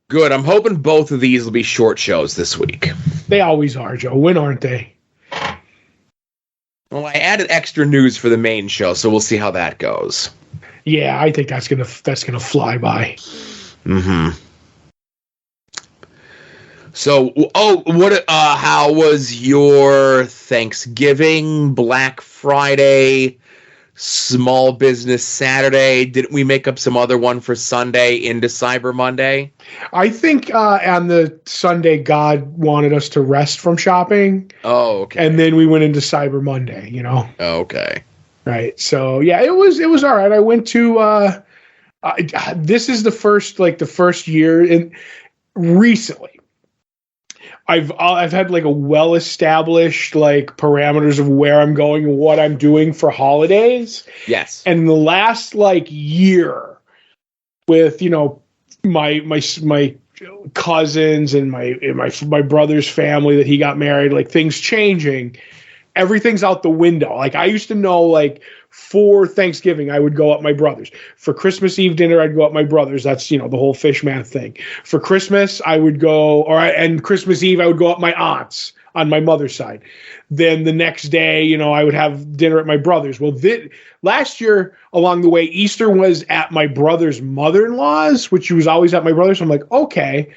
Good. I'm hoping both of these will be short shows this week. They always are, Joe. When aren't they? Well, I added extra news for the main show, so we'll see how that goes. Yeah, I think that's gonna fly by. Mm-hmm. So, how was your Thanksgiving, Black Friday, Small Business Saturday? Didn't we make up some other one for Sunday into Cyber Monday? I think on the Sunday, God wanted us to rest from shopping. Oh, okay. And then we went into Cyber Monday, Okay. Right. So, yeah, it was all right. I went to this is the first year in recently. I've had like a well-established like parameters of where I'm going and what I'm doing for holidays. Yes. And in the last like year with, my cousins and my brother's family that he got married, like things changing, everything's out the window. Like I used to know, like for Thanksgiving, I would go at my brother's. For Christmas Eve dinner, I'd go at my brother's. That's, the whole Fishman thing. For Christmas, I would go, and Christmas Eve, I would go at my aunt's on my mother's side. Then the next day, I would have dinner at my brother's. Well, last year along the way, Easter was at my brother's mother-in-law's, which was always at my brother's. So I'm like, okay,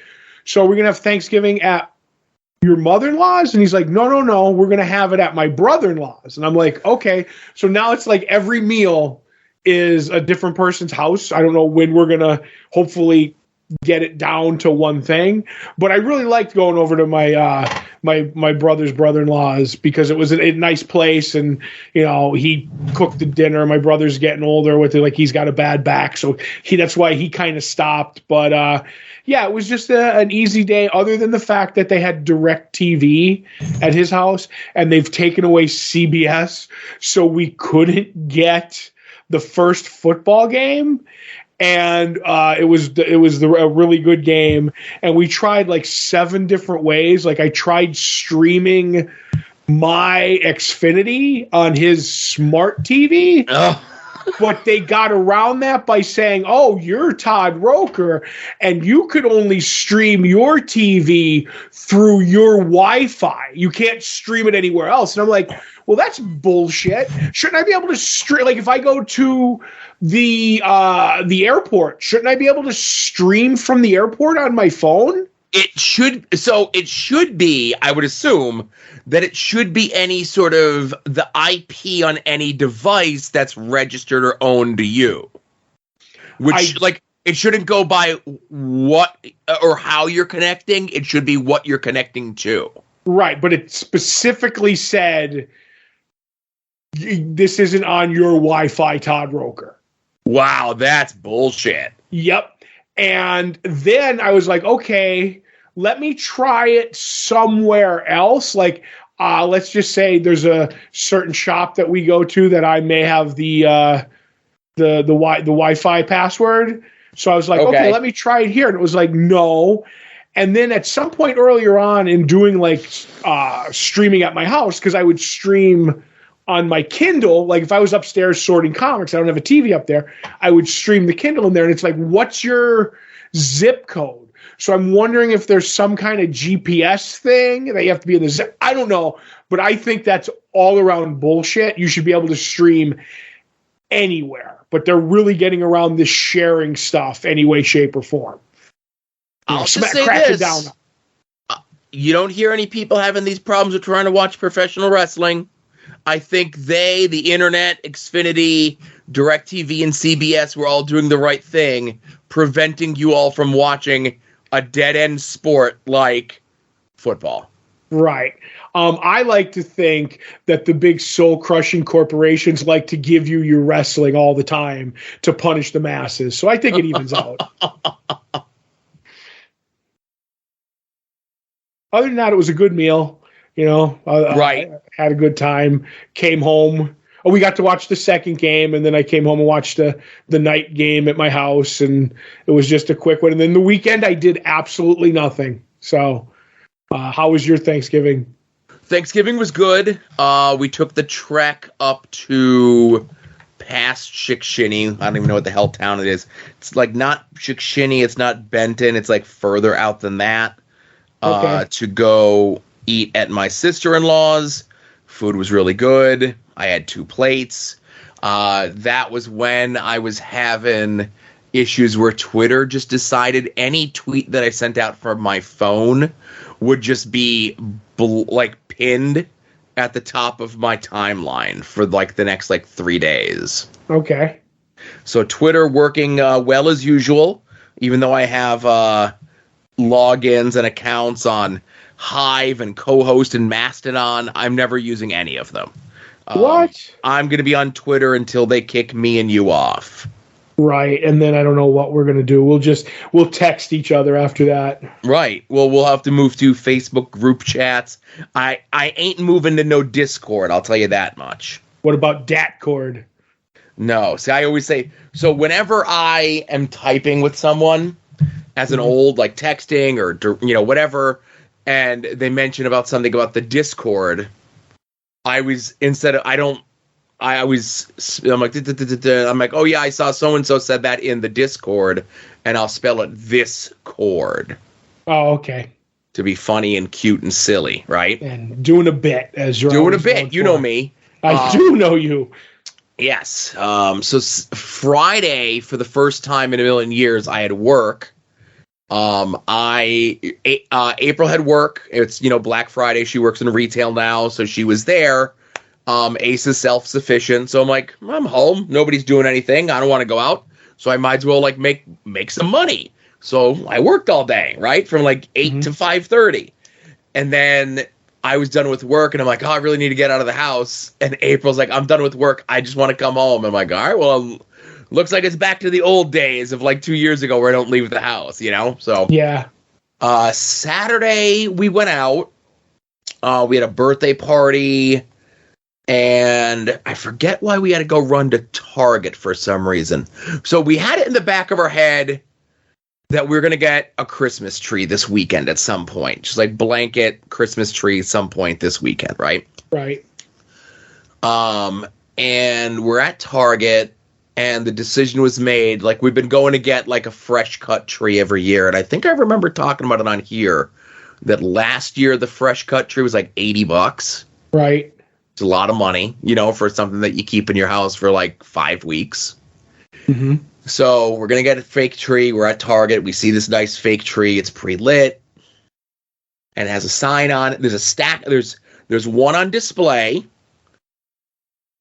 so we're going to have Thanksgiving at your mother-in-law's? And he's like, no, we're going to have it at my brother-in-law's. And I'm like, okay. So now it's like every meal is a different person's house. I don't know when we're going to hopefully get it down to one thing, but I really liked going over to my brother's brother-in-law's because it was a nice place, and he cooked the dinner. My brother's getting older with it, like he's got a bad back, so that's why he kind of stopped. But yeah, it was just an easy day, other than the fact that they had direct TV at his house and they've taken away CBS, so we couldn't get the first football game. And it was a really good game. And we tried like 7 different ways. Like I tried streaming my Xfinity on his smart TV. Oh. But they got around that by saying, oh, you're Todd Roker, and you could only stream your TV through your Wi-Fi. You can't stream it anywhere else. And I'm like, well, that's bullshit. Shouldn't I be able to stream? Like if I go to the airport, shouldn't I be able to stream from the airport on my phone? It should be, I would assume, that it should be any sort of the IP on any device that's registered or owned to you. It shouldn't go by what or how you're connecting. It should be what you're connecting to. Right, but it specifically said this isn't on your Wi-Fi, Todd Roker. Wow, that's bullshit. Yep. And then I was like, okay, let me try it somewhere else. Like, let's just say there's a certain shop that we go to that I may have the Wi-Fi password. So I was like, okay, let me try it here. And it was like, no. And then at some point earlier on in doing like streaming at my house, because I would stream on my Kindle, like if I was upstairs sorting comics, I don't have a TV up there, I would stream the Kindle in there, and it's like, what's your zip code? So I'm wondering if there's some kind of GPS thing that you have to be in the zip. I don't know, but I think that's all around bullshit. You should be able to stream anywhere, but they're really getting around this sharing stuff any way, shape, or form. I'll just say this. You don't hear any people having these problems with trying to watch professional wrestling. I think the internet, Xfinity, DirecTV, and CBS were all doing the right thing, preventing you all from watching a dead-end sport like football. Right. I like to think that the big soul-crushing corporations like to give you your wrestling all the time to punish the masses. So I think it evens out. Other than that, it was a good meal. Right. I had a good time. Came home. We got to watch the second game, and then I came home and watched the night game at my house, and it was just a quick one. And then the weekend, I did absolutely nothing. So, how was your Thanksgiving? Thanksgiving was good. We took the trek up to past Chickshinny. I don't even know what the hell town it is. It's like not Chickshinny. It's not Benton. It's like further out than that. To go eat at my sister-in-law's. Food was really good. I had 2 plates. That was when I was having issues where Twitter just decided any tweet that I sent out from my phone would just be pinned at the top of my timeline for like the next 3 days. Okay. So Twitter working well as usual, even though I have logins and accounts on Hive and Co-host and Mastodon. I'm never using any of them. What? I'm going to be on Twitter until they kick me and you off. Right, and then I don't know what we're going to do. We'll text each other after that. Right. Well, we'll have to move to Facebook group chats. I ain't moving to no Discord, I'll tell you that much. What about Datcord? No. See, I always say, so whenever I am typing with someone as an old, texting or, whatever, and they mention about something about the Discord, I'm like, oh yeah, I saw so-and-so said that in the Discord, and I'll spell it this cord. Oh, okay. To be funny and cute and silly, right? And doing a bit, as you're doing a bit. You know me. I do know you. Yes. So Friday, for the first time in a million years, I had work. April had work. It's, Black Friday. She works in retail now, so she was there. Ace is self-sufficient, so I'm like, I'm home. Nobody's doing anything. I don't want to go out, so I might as well make some money. So I worked all day, right, from 8 to 5:30, and then I was done with work, and I'm like, oh, I really need to get out of the house. And April's like, I'm done with work. I just want to come home. I'm like, all right, well, looks like it's back to the old days of 2 years ago where I don't leave the house, So yeah. Saturday we went out. We had a birthday party. And I forget why we had to go run to Target for some reason. So we had it in the back of our head that we were going to get a Christmas tree this weekend at some point. Just blanket Christmas tree some point this weekend, right? Right. And we're at Target, and the decision was made. We've been going to get a fresh cut tree every year. And I think I remember talking about it on here that last year the fresh cut tree was $80. Right. It's a lot of money, for something that you keep in your house for 5 weeks. Mm-hmm. So we're going to get a fake tree. We're at Target. We see this nice fake tree. It's pre-lit. And it has a sign on it. There's a stack. There's one on display.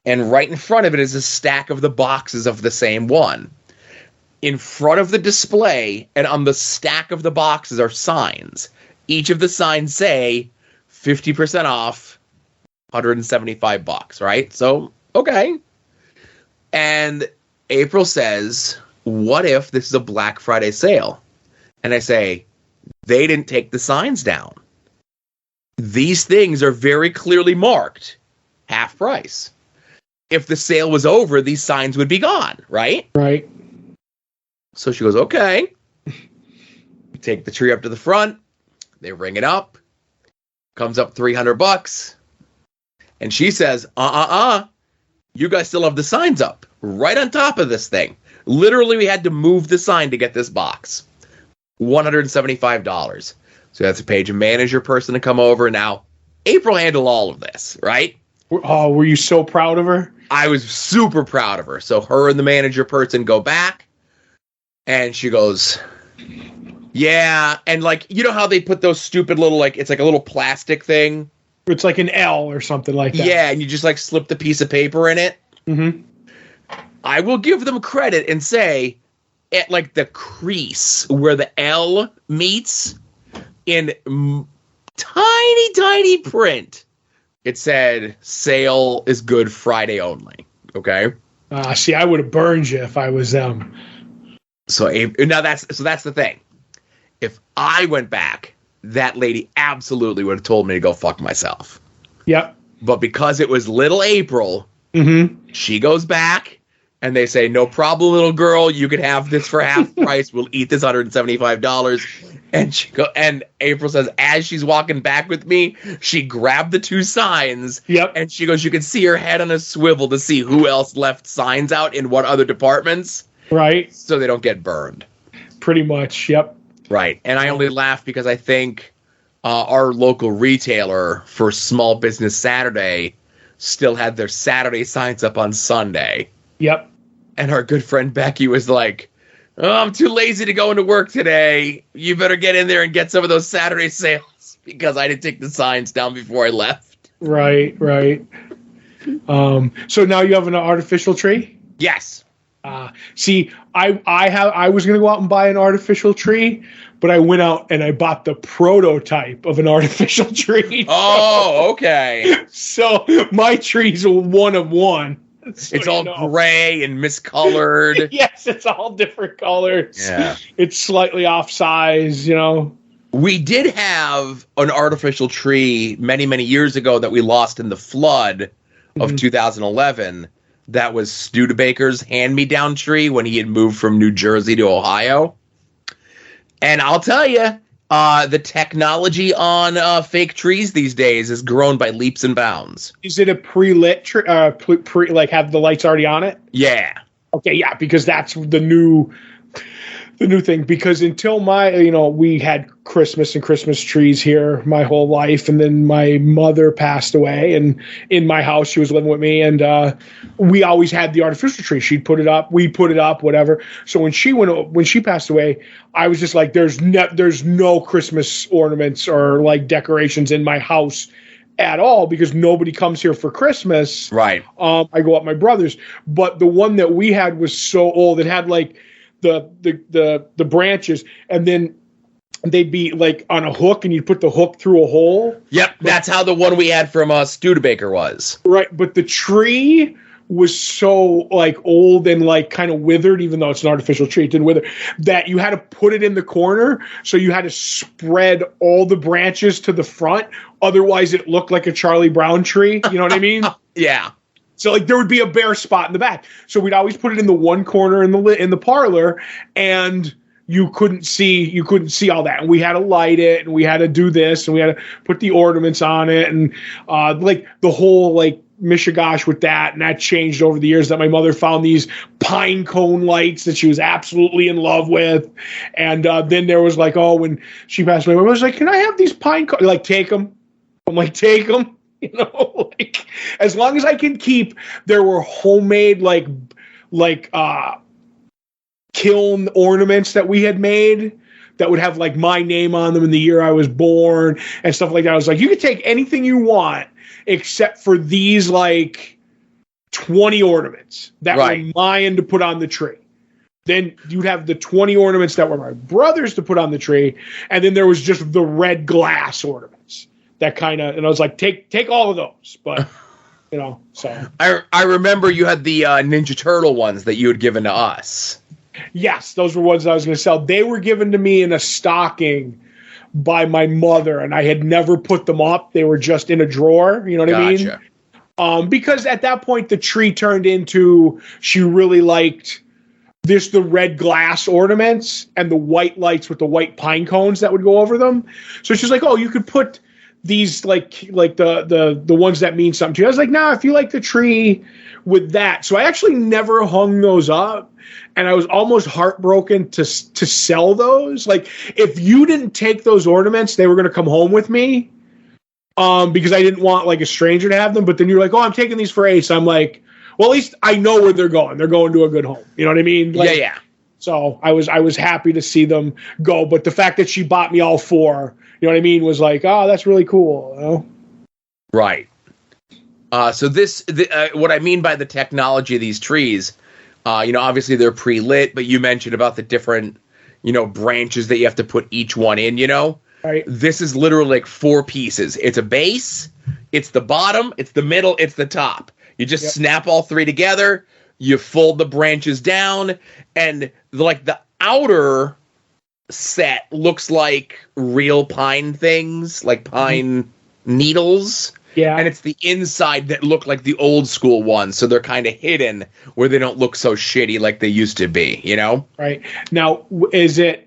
And right in front of it is a stack of the boxes of the same one. In front of the display and on the stack of the boxes are signs. Each of the signs say 50% off. $175, right? So, okay. And April says, what if this is a Black Friday sale? And I say, they didn't take the signs down. These things are very clearly marked half price. If the sale was over, these signs would be gone, right? Right. So she goes, okay. We take the tree up to the front. They ring it up. Comes up $300. And she says, you guys still have the signs up right on top of this thing. Literally, we had to move the sign to get this box. $175. So that's a page a manager person to come over. Now, April handled all of this, right? Oh, were you so proud of her? I was super proud of her. So her and the manager person go back, and she goes, yeah. And how they put those stupid little, it's a little plastic thing. It's like an L or something like that. Yeah, and you just slip the piece of paper in it. Mm-hmm. I will give them credit and say, at the crease where the L meets, in tiny print, it said, sale is good Friday only. Okay? See, I would have burned you if I was them. So that's the thing. If I went back, that lady absolutely would have told me to go fuck myself. Yep. But because it was little April, she goes back, and they say, no problem, little girl. You can have this for half price. We'll eat this $175. And April says, as she's walking back with me, she grabbed the 2 signs. Yep. And she goes, you can see her head on a swivel to see who else left signs out in what other departments. Right. So they don't get burned. Pretty much. Yep. Right. And I only laugh because I think our local retailer for Small Business Saturday still had their Saturday signs up on Sunday. Yep. And our good friend Becky was like, oh, I'm too lazy to go into work today. You better get in there and get some of those Saturday sales because I didn't take the signs down before I left. Right. So now you have an artificial tree? Yes. See, I was going to go out and buy an artificial tree, but I went out and I bought the prototype of an artificial tree. Oh, okay. So my tree's a one of one. So it's all gray and miscolored. Yes, it's all different colors. Yeah. It's slightly off size, We did have an artificial tree many, many years ago that we lost in the flood of 2011. That was Studebaker's hand-me-down tree when he had moved from New Jersey to Ohio. And I'll tell you, the technology on fake trees these days has grown by leaps and bounds. Is it a pre-lit tree? Like have the lights already on it? Yeah. Okay, yeah, because that's the new thing. Because until we had Christmas and Christmas trees here my whole life, and then my mother passed away, and in my house she was living with me, and we always had the artificial tree. She'd put it up, we put it up, whatever. So when she passed away, I was just like, there's no Christmas ornaments or like decorations in my house at all because nobody comes here for Christmas. Right. I go up my brother's, but the one that we had was so old. It had like the branches, and then they'd be like on a hook, and you'd put the hook through a hole. Yep, that's how the one we had from Studebaker was. Right, but the tree was so like old and like kind of withered, even though it's an artificial tree, it didn't wither, that you had to put it in the corner, so you had to spread all the branches to the front, otherwise it looked like a Charlie Brown tree, you know what I mean? Yeah. So like there would be a bare spot in the back. So we'd always put it in the one corner in the parlor, and you couldn't see all that. And we had to light it, and we had to do this, and we had to put the ornaments on it, and like the whole like mishigosh with that. And that changed over the years. That my mother found these pine cone lights that she was absolutely in love with, and then there was like, oh, when she passed away, I was like, can I have these pine cone? Like, take them. I'm like, take them. Like as long as I can keep, there were homemade like kiln ornaments that we had made that would have like my name on them in the year I was born and stuff like that. I was like, you could take anything you want except for these like 20 ornaments that were mine to put on the tree. Then you'd have the 20 ornaments that were my brother's to put on the tree, and then there was just the red glass ornaments. That kind of, and I was like, take all of those, but so. I remember you had the Ninja Turtle ones that you had given to us. Yes, those were ones I was going to sell. They were given to me in a stocking by my mother, and I had never put them up. They were just in a drawer. You know what I mean? Because at that point, the tree turned into, she really liked the red glass ornaments and the white lights with the white pine cones that would go over them. So she's like, oh, you could put these like the ones that mean something to you. I was like, nah, if you like the tree with that. So I actually never hung those up, and I was almost heartbroken to sell those. Like, if you didn't take those ornaments, they were going to come home with me, because I didn't want like a stranger to have them. But then you're like, oh, I'm taking these for Ace. I'm like, well, at least I know where they're going. They're going to a good home. You know what I mean? Like, yeah. So I was happy to see them go. But the fact that she bought me all 4, you know what I mean, was like, oh, that's really cool. Right. So what I mean by the technology of these trees, obviously they're pre-lit, but you mentioned about the different, branches that you have to put each one in, Right. This is literally like 4 pieces. It's a base, it's the bottom, it's the middle, it's the top. You just snap all 3 together, you fold the branches down, and the outer set looks like real pine things, like pine needles. Yeah. And it's the inside that look like the old school ones, so they're kind of hidden where they don't look so shitty like they used to be, Right. Now, is it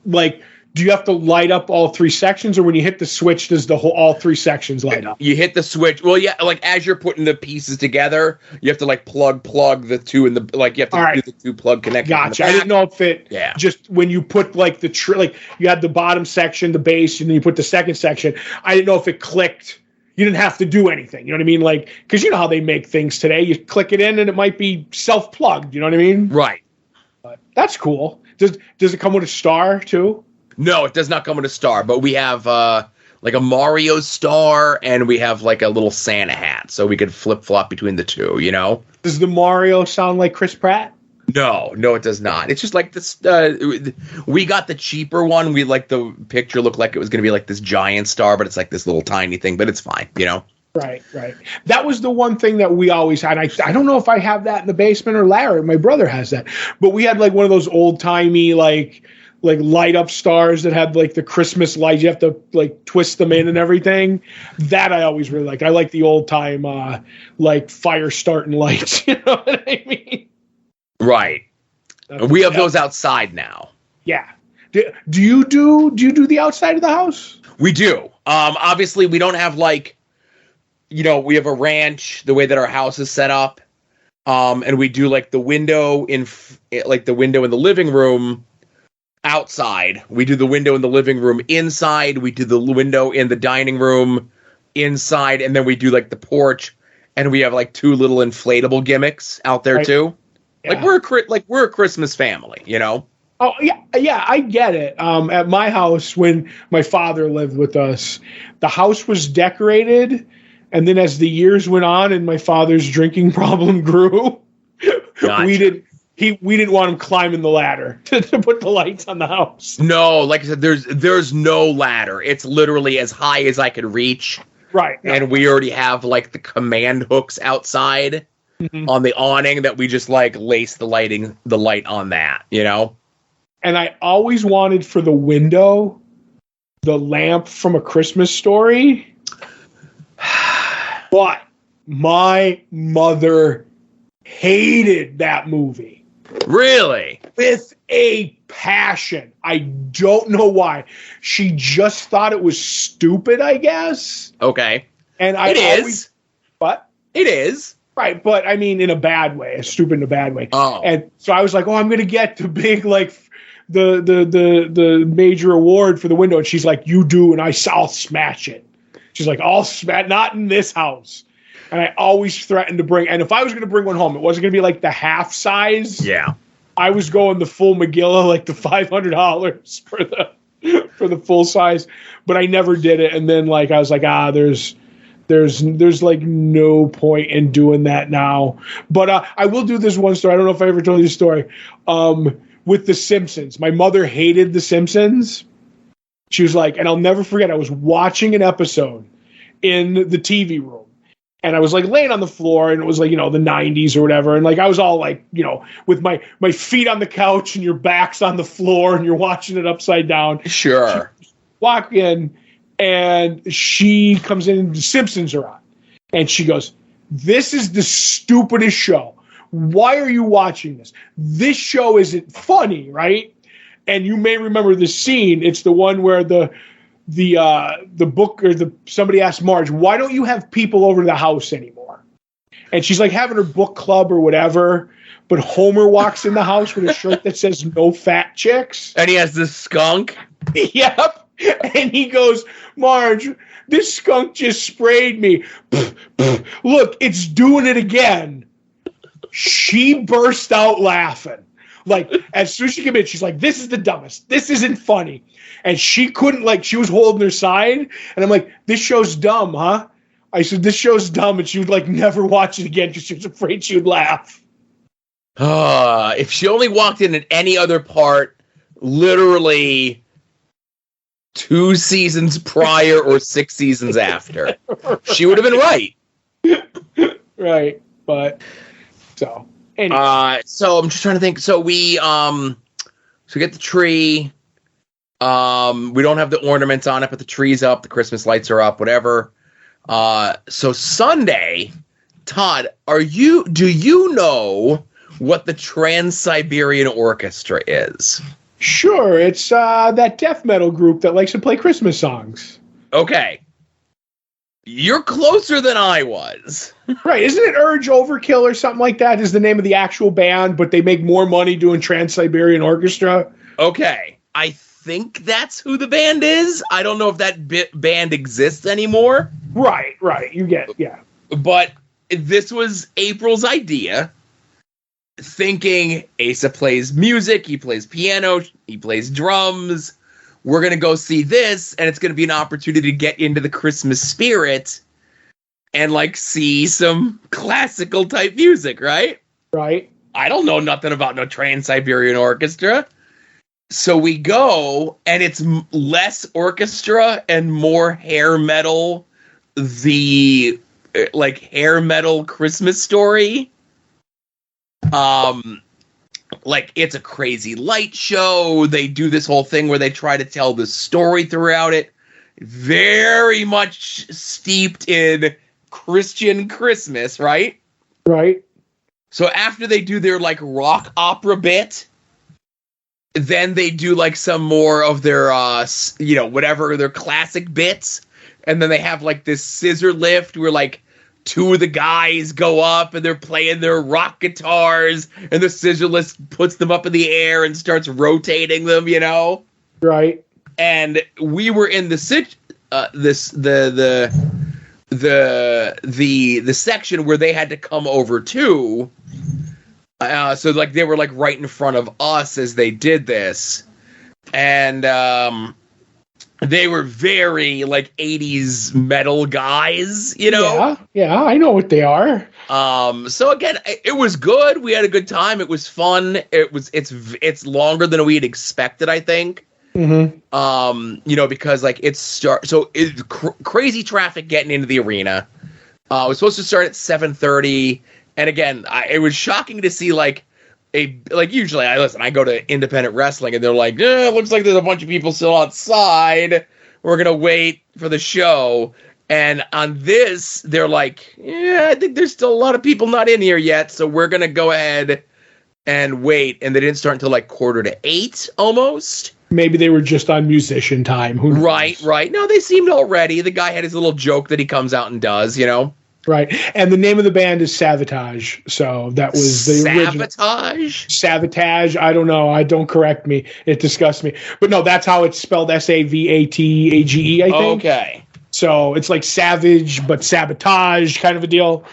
like do you have to light up all 3 sections, or when you hit the switch, does all 3 sections light up? You hit the switch. Well, yeah, like as you're putting the pieces together, you have to like plug the 2 in the, like you have to do the 2 plug connections. Gotcha. I didn't know if it just when you put like like you had the bottom section, the base, and then you put the second section. I didn't know if it clicked. You didn't have to do anything. You know what I mean? Like, because you know how they make things today. You click it in and it might be self-plugged. You know what I mean? Right. But that's cool. Does it come with a star too? No, it does not come with a star, but we have like a Mario star and we have like a little Santa hat, so we could flip-flop between the 2, you know? Does the Mario sound like Chris Pratt? No, it does not. It's just like this. We got the cheaper one. We like the picture looked like it was going to be like this giant star, but it's like this little tiny thing, but it's fine, you know? Right. That was the one thing that we always had. I don't know if I have that in the basement or Larry, my brother has that, but we had like one of those old-timey like light up stars that had like the Christmas lights. You have to like twist them in and everything. That I always really liked. I like the old time like fire starting lights. You know what I mean? Right. We have those outside now. Yeah. Do you do the outside of the house? We do. Obviously we don't have like, you know, we have a ranch the way that our house is set up. And we do like the window in the living room outside. We do the window in the living room inside. We do the window in the dining room inside, and then we do like the porch, and we have like 2 little inflatable gimmicks out there too. Yeah. Like we're a Christmas family, you know. Oh yeah, I get it. At my house, when my father lived with us, the house was decorated, and then as the years went on and my father's drinking problem grew, gotcha. We didn't want him climbing the ladder to put the lights on the house. No, like I said, there's no ladder. It's literally as high as I could reach. Right. And we already have like the command hooks outside on the awning that we just like lace the light on that, you know? And I always wanted for the window the lamp from A Christmas Story. But my mother hated that movie. Really? With a passion. I don't know why. She just thought it was stupid, I guess. Okay. And it is. What? It is. Right, but I mean in a bad way, stupid in a bad way. Oh. And so I was like, I'm going to get the big, like, the major award for the window. And she's like, you do, and I'll smash it. She's like, I'll smash, not in this house. And I always threatened to bring, and if I was going to bring one home, it wasn't going to be like the half size. Yeah. I was going the full Megillah, like the $500 for the full size, but I never did it. And then like I was like, there's like no point in doing that now. But I will do this one story. I don't know if I ever told you the story. With The Simpsons, my mother hated The Simpsons. She was like, and I'll never forget, I was watching an episode in the TV room. And I was like laying on the floor, and it was like, you know, the 90s or whatever. And like, I was all like, you know, with my feet on the couch and your back's on the floor and you're watching it upside down. Sure. Walk in, and she comes in and The Simpsons are on. And she goes, this is the stupidest show. Why are you watching this? This show isn't funny, right? And you may remember the scene. It's the one where the book or somebody asked Marge, why don't you have people over to the house anymore? And she's like having her book club or whatever, but Homer walks in the house with a shirt that says no fat chicks. And he has this skunk. Yep. And he goes, Marge, this skunk just sprayed me. Look, it's doing it again. She burst out laughing. Like, as soon as she came in, she's like, this is the dumbest. This isn't funny. And she couldn't, like, she was holding her side. And I'm like, this show's dumb, huh? I said, this show's dumb. And she would, like, never watch it again because she was afraid she would laugh. If she only walked in at any other part, literally 2 seasons prior or 6 seasons after, she would have been right. Right. But, so... Anyway. So I'm just trying to think. So we get the tree. We don't have the ornaments on it, but the tree's up, the Christmas lights are up, whatever. So Sunday, Todd, do you know what the Trans-Siberian Orchestra is? Sure, it's that death metal group that likes to play Christmas songs. Okay. You're closer than I was. Right, isn't it Urge Overkill or something like that is the name of the actual band, but they make more money doing Trans-Siberian Orchestra? Okay, I think that's who the band is. I don't know if that band exists anymore. Right, you get it, yeah. But this was April's idea, thinking Asa plays music, he plays piano, he plays drums. We're going to go see this, and it's going to be an opportunity to get into the Christmas spirit and, like, see some classical type music, right? Right. I don't know nothing about no Trans-Siberian Orchestra. So we go, and it's less orchestra and more hair metal, the, like, hair metal Christmas story. Like, it's a crazy light show. They do this whole thing where they try to tell the story throughout it. Very much steeped in Christian Christmas, right? Right. So after they do their, like, rock opera bit, then they do, like, some more of their, whatever, their classic bits. And then they have, like, this scissor lift where, like, two of the guys go up and they're playing their rock guitars, and the scissor lift puts them up in the air and starts rotating them, you know? Right. And we were in the section where they had to come over too. So like they were like right in front of us as they did this, and they were very like 80s metal guys, you know? Yeah, I know what they are. So again, it was good. We had a good time. It was fun. It's longer than we had expected, I think. Mm-hmm. Because like it's crazy traffic getting into the arena. It was supposed to start at 7:30, and again, it was shocking to see usually I go to independent wrestling and they're like, it looks like there's a bunch of people still outside. We're gonna wait for the show. And on this, they're like, I think there's still a lot of people not in here yet, so we're gonna go ahead and wait. And they didn't start until like 7:45 almost. Maybe they were just on musician time. Who knows? Right. No, they seemed all ready. The guy had his little joke that he comes out and does, you know? Right. And the name of the band is Savatage. So that was the original. Savatage? I don't know. Don't correct me. It disgusts me. But no, that's how it's spelled, Savatage, I think. Okay. So it's like savage, but sabotage kind of a deal.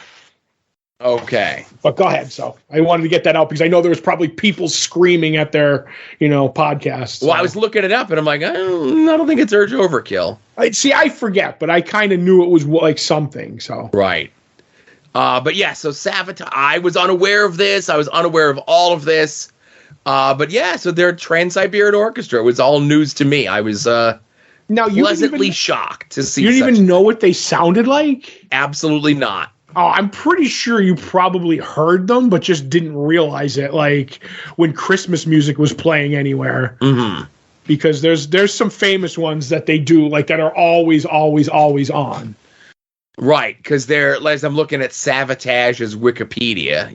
Okay. But go ahead. So I wanted to get that out because I know there was probably people screaming at their, podcasts. Well, I was looking it up and I'm like, I don't think it's Urge Overkill. I forget, but I kind of knew it was like something. So right. But yeah, so Sabotage. I was unaware of this. I was unaware of all of this. But yeah, so their Trans-Siberian Orchestra was all news to me. I was pleasantly shocked to see. You didn't even know what they sounded like? Absolutely not. Oh, I'm pretty sure you probably heard them, but just didn't realize it, like when Christmas music was playing anywhere. Mm-hmm. Because there's some famous ones that they do, like that are always on. Right, because as I'm looking at Savatage's Wikipedia,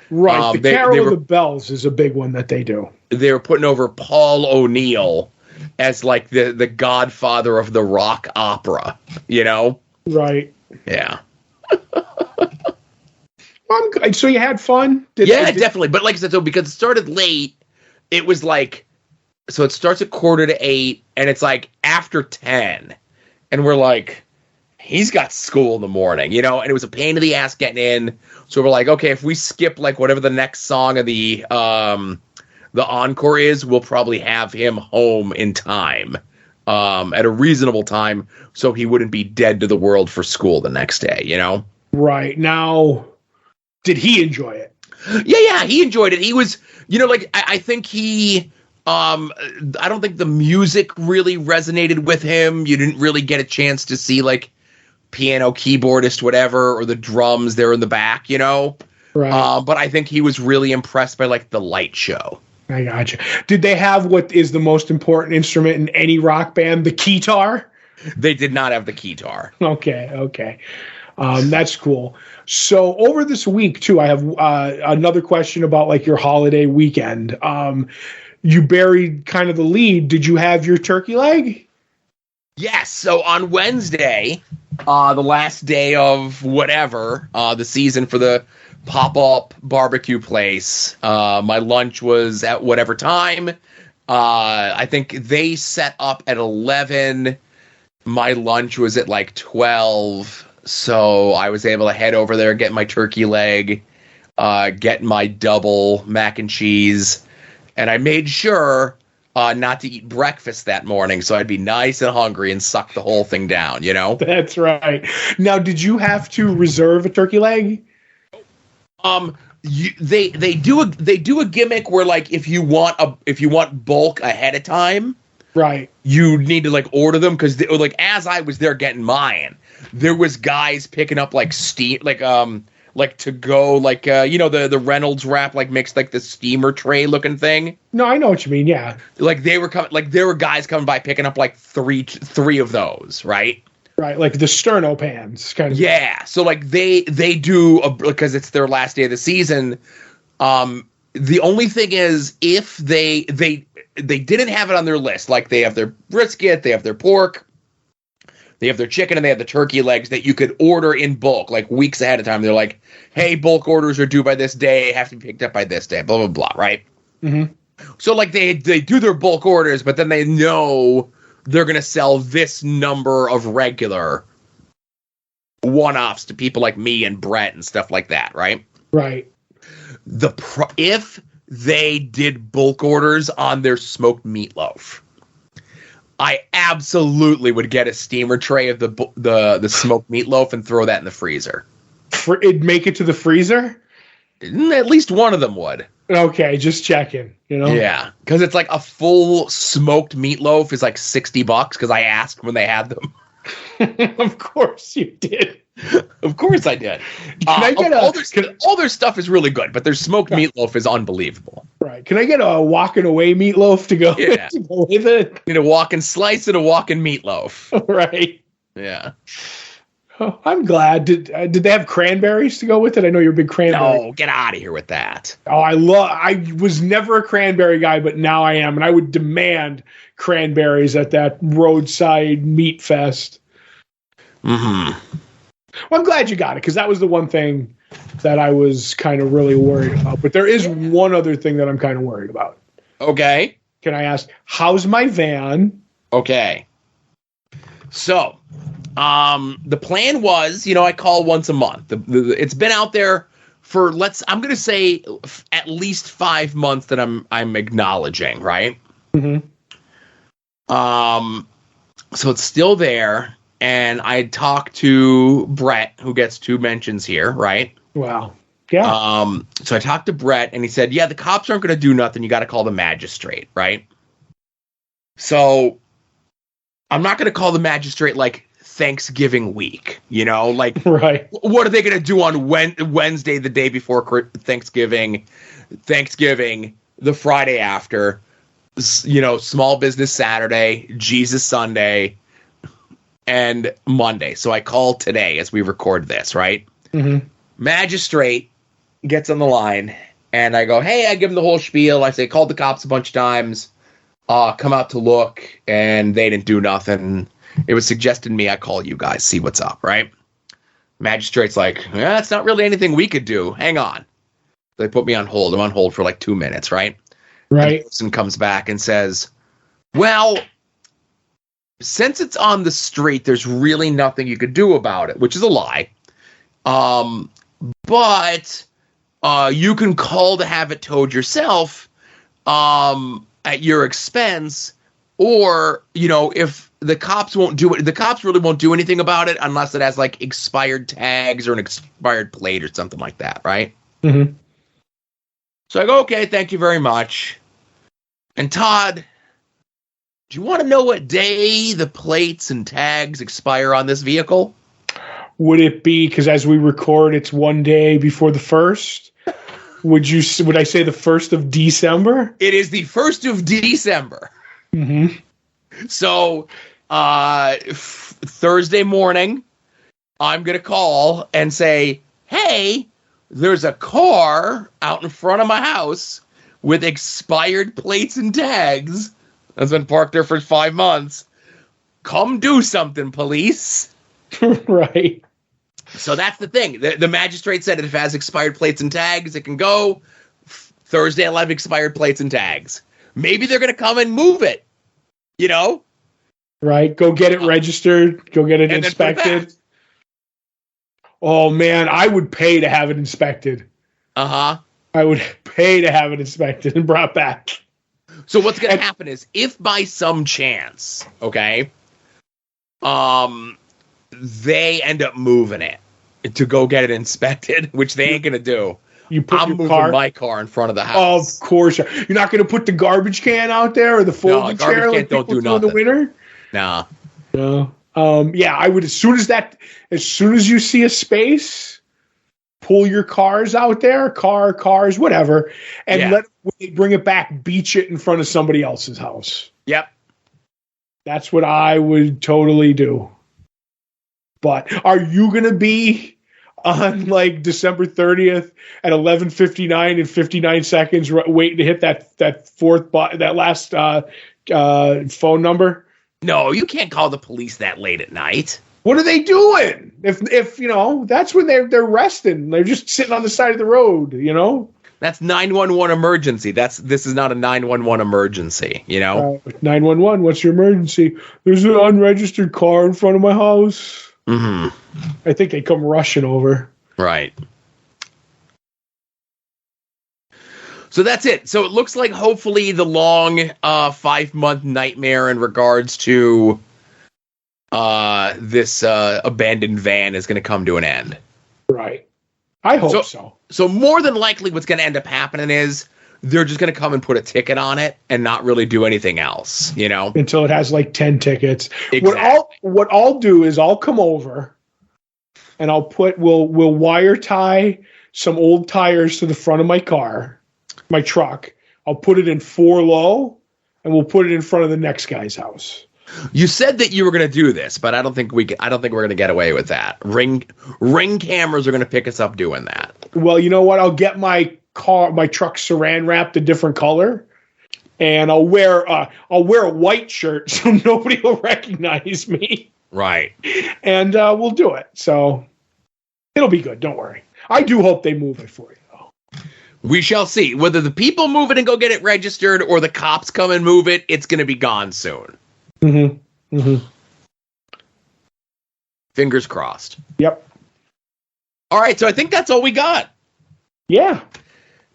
Right, the Carol of the Bells is a big one that they do. They were putting over Paul O'Neill as like the godfather of the rock opera, Right. Well, Yeah. I'm good. So you had fun? Definitely. But like I said, so because it started late, it was like, so it starts at 7:45 and it's like after 10. And we're like, he's got school in the morning, and it was a pain in the ass getting in. So we're like, okay, if we skip like whatever the next song of the encore is, we'll probably have him home in time, at a reasonable time, so he wouldn't be dead to the world for school the next day, Right. Now, did he enjoy it? Yeah, he enjoyed it. He was, I think he, I don't think the music really resonated with him. You didn't really get a chance to see like piano, keyboardist, whatever, or the drums there in the back, Right. But I think he was really impressed by like the light show. I gotcha. Did they have what is the most important instrument in any rock band, the keytar? They did not have the keytar. Okay. That's cool. So over this week too, I have another question about like your holiday weekend. you buried kind of the lead. Did you have your turkey leg? Yes. So on Wednesday, the last day of whatever, the season for the pop-up barbecue place, my lunch was at whatever time. I think they set up at 11. My lunch was at like 12. So I was able to head over there, get my turkey leg, get my double mac and cheese. And I made sure not to eat breakfast that morning, so I'd be nice and hungry and suck the whole thing down, you know? That's right. Now, did you have to reserve a turkey leg? They do a gimmick where, like, if you want bulk ahead of time, right, you need to like order them, because like as I was there getting mine, there was guys picking up like steam, like to go, like the Reynolds wrap, like makes like the steamer tray looking thing. No, I know what you mean. Yeah, like there were guys coming by picking up like three of those, right? Right, like the sterno pans, kind of. Yeah, so like they do because it's their last day of the season. The only thing is, if they didn't have it on their list, like they have their brisket, they have their pork, they have their chicken, and they have the turkey legs that you could order in bulk, like weeks ahead of time. They're like, hey, bulk orders are due by this day, have to be picked up by this day, blah, blah, blah, right? Mm-hmm. So, like, they do their bulk orders, but then they know they're going to sell this number of regular one-offs to people like me and Brett and stuff like that, right? Right. If they did bulk orders on their smoked meatloaf, I absolutely would get a steamer tray of the smoked meatloaf and throw that in the freezer. It'd make it to the freezer? At least one of them would. Okay, just checking, Yeah, because it's like a full smoked meatloaf is like $60 because I asked when they had them. Of course you did. Of course I did. Can I get all their stuff is really good, but their smoked meatloaf is unbelievable. Right. Can I get a walking away meatloaf to go, to go with it? Need a walking slice and a walking meatloaf. Right. Yeah. Oh, I'm glad. Did they have cranberries to go with it? I know you're a big cranberry. No, get out of here with that. Oh, I was never a cranberry guy, but now I am, and I would demand cranberries at that roadside meat fest. Mm-hmm. Well, I'm glad you got it, because that was the one thing that I was kind of really worried about. But there is one other thing that I'm kind of worried about. Okay. Can I ask, how's my van? Okay. So, the plan was, I call once a month. It's been out there for I'm going to say at least 5 months that I'm acknowledging, right? Mm-hmm. So it's still there, and I talked to Brett, who gets 2 mentions here, right? Wow. Yeah. So I talked to Brett, and he said, yeah, the cops aren't going to do nothing. You got to call the magistrate, right? So I'm not going to call the magistrate like Thanksgiving week, like, right. What are they going to do on Wednesday, the day before Thanksgiving, the Friday after, Small Business Saturday, Jesus Sunday, and Monday. So I call today as we record this, right? Mm-hmm. Magistrate gets on the line, and I go, hey, I give him the whole spiel. I say, called the cops a bunch of times, come out to look, and they didn't do nothing. It was suggested to me I call you guys, see what's up, right? Magistrate's like, it's not really anything we could do. Hang on. They put me on hold. I'm on hold for like 2 minutes, right? Right. And comes back and says, well, since it's on the street, there's really nothing you could do about it, which is a lie. But you can call to have it towed yourself at your expense, or, if the cops won't do it, the cops really won't do anything about it unless it has like expired tags or an expired plate or something like that, right? Mm-hmm. So I go, okay, thank you very much. And Todd, do you want to know what day the plates and tags expire on this vehicle? Would it be, because as we record, it's one day before the 1st? Would I say the 1st of December? It is the 1st of December. Mm-hmm. So Thursday morning, I'm going to call and say, hey, there's a car out in front of my house with expired plates and tags that's been parked there for 5 months. Come do something, police. Right. So that's the thing. The magistrate said if it has expired plates and tags, it can go. Thursday, I'll have expired plates and tags. Maybe they're going to come and move it, you know? Right. Go get it registered. Go get it inspected. Oh, man, I would pay to have it inspected. Uh-huh. I would pay to have it inspected and brought back. So what's going to happen is, if by some chance, okay, they end up moving it to go get it inspected, which they ain't going to do. I'm moving my car in front of the house. Of course. You're not going to put the garbage can out there or the folding chair like people do in the winter? Nah. No. Yeah, I would, as soon as you see a space, pull your cars out there, cars, whatever, and when they bring it back, beach it in front of somebody else's house. Yep. That's what I would totally do. But are you going to be on like December 30th at 11:59 and 59 seconds waiting to hit that last phone number? No, you can't call the police that late at night. What are they doing? If you know, that's when they're resting. They're just sitting on the side of the road, you know? That's 911 emergency. This is not a 911 emergency, you know? 911, what's your emergency? There's an unregistered car in front of my house. Mm-hmm. I think they come rushing over. Right. So that's it. So it looks like hopefully the long 5-month nightmare in regards to this abandoned van is going to come to an end. Right. I hope so. So more than likely what's going to end up happening is they're just going to come and put a ticket on it and not really do anything else, you know? Until it has like 10 tickets. Exactly. What I'll do is I'll come over and we'll wire tie some old tires to the front of my truck. I'll put it in 4 low and we'll put it in front of the next guy's house. You said that you were going to do this, but I don't think we're going to get away with that. Ring cameras are going to pick us up doing that. Well, you know what? I'll get my truck saran wrapped a different color, and I'll wear a white shirt so nobody will recognize me. Right. And we'll do it. So it'll be good. Don't worry. I do hope they move it for you, though. We shall see. Whether the people move it and go get it registered or the cops come and move it, it's going to be gone soon. Mm-hmm. Mm-hmm. Fingers crossed. Yep. All right, so I think that's all we got. Yeah.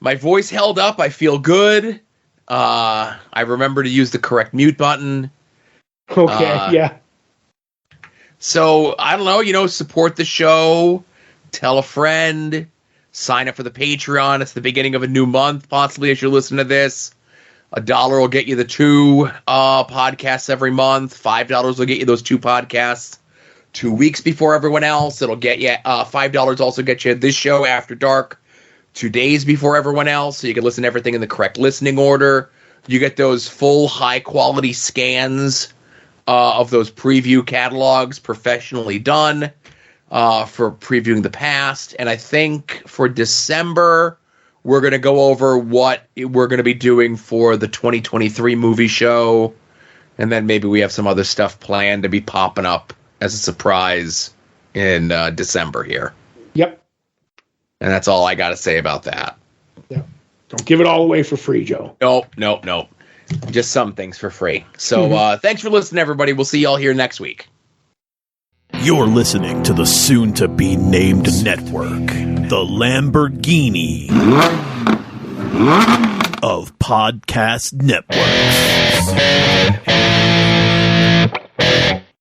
My voice held up. I feel good. I remember to use the correct mute button. Okay, yeah. So, I don't know, support the show, tell a friend, sign up for the Patreon. It's the beginning of a new month, possibly, as you're listening to this. $1 will get you the 2 podcasts every month. $5 will get you those 2 podcasts 2 weeks before everyone else. It'll get you $5 also get you this show After Dark 2 days before everyone else, so you can listen to everything in the correct listening order. You get those full high-quality scans of those preview catalogs professionally done for previewing the past. And I think for December, we're going to go over what we're going to be doing for the 2023 movie show. And then maybe we have some other stuff planned to be popping up as a surprise in December here. Yep. And that's all I got to say about that. Yeah. Don't give it all away for free, Joe. Nope. Just some things for free. So thanks for listening, everybody. We'll see y'all here next week. You're listening to the soon-to-be-named network, the Lamborghini of podcast networks.